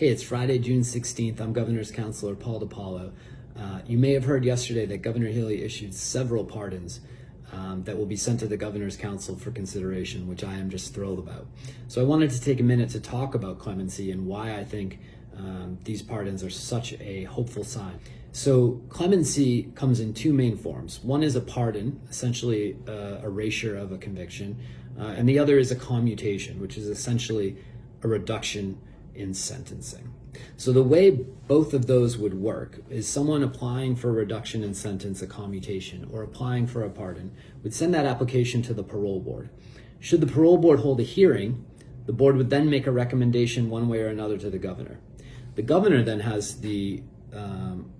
Hey, it's Friday, June 16th. I'm Governor's Councilor Paul DiPaolo. You may have heard yesterday that Governor Healey issued several pardons that will be sent to the Governor's Council for consideration, which I am just thrilled about. So I wanted to take a minute to talk about clemency and why I think these pardons are such a hopeful sign. So clemency comes in two main forms. One is a pardon, essentially a erasure of a conviction, and the other is a commutation, which is essentially a reduction in sentencing. So the way both of those would work is someone applying for a reduction in sentence, a commutation, or applying for a pardon would send that application to the parole board. Should the parole board hold a hearing, the board would then make a recommendation one way or another to the governor. The governor then has the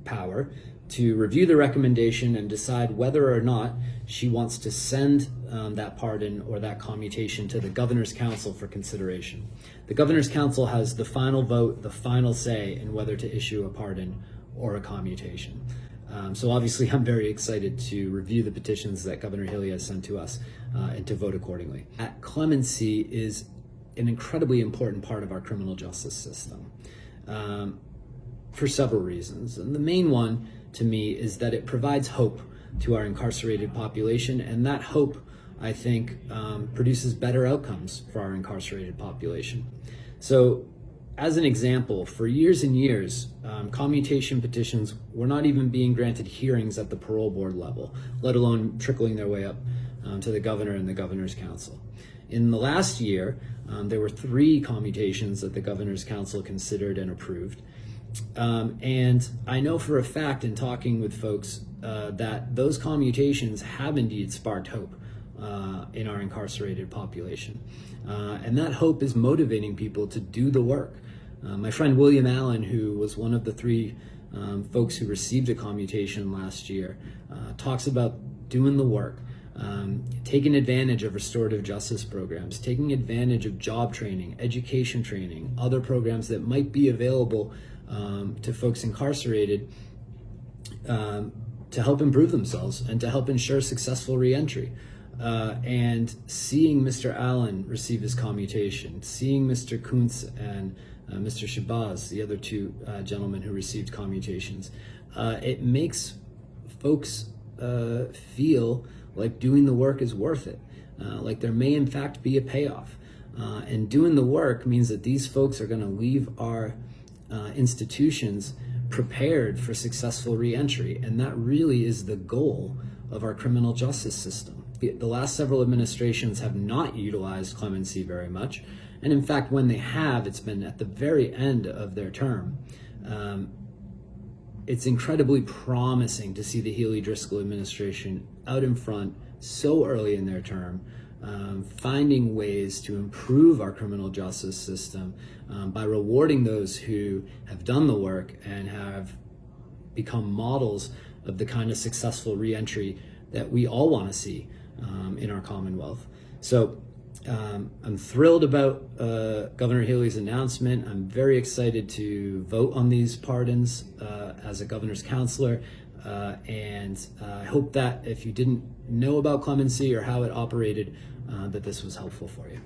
power to review the recommendation and decide whether or not she wants to send that pardon or that commutation to the Governor's Council for consideration. The Governor's Council has the final vote, the final say in whether to issue a pardon or a commutation. So obviously I'm very excited to review the petitions that Governor Healey has sent to us and to vote accordingly. Clemency is an incredibly important part of our criminal justice system for several reasons. And the main one to me is that it provides hope to our incarcerated population, and that hope, I think, produces better outcomes for our incarcerated population. So as an example, for years and years, commutation petitions were not even being granted hearings at the parole board level, let alone trickling their way up to the governor and the Governor's Council. In the last year, there were 3 commutations that the Governor's Council considered and approved. And I know for a fact in talking with folks that those commutations have indeed sparked hope in our incarcerated population. And that hope is motivating people to do the work. My friend William Allen, who was one of the 3 folks who received a commutation last year, talks about doing the work, taking advantage of restorative justice programs, taking advantage of job training, education training, other programs that might be available to folks incarcerated to help improve themselves and to help ensure successful reentry. And seeing Mr. Allen receive his commutation, seeing Mr. Kuntz and Mr. Shabazz, the other 2 gentlemen who received commutations, it makes folks feel like doing the work is worth it, like there may in fact be a payoff. And doing the work means that these folks are going to leave our institutions prepared for successful reentry, and that really is the goal of our criminal justice system. The last several administrations have not utilized clemency very much, and in fact when they have, it's been at the very end of their term. It's incredibly promising to see the Healey-Driscoll administration out in front so early in their term, finding ways to improve our criminal justice system by rewarding those who have done the work and have become models of the kind of successful reentry that we all want to see in our Commonwealth. So I'm thrilled about Governor Healey's announcement. I'm very excited to vote on these pardons as a Governor's Councilor. And I hope that if you didn't know about clemency or how it operated, that this was helpful for you.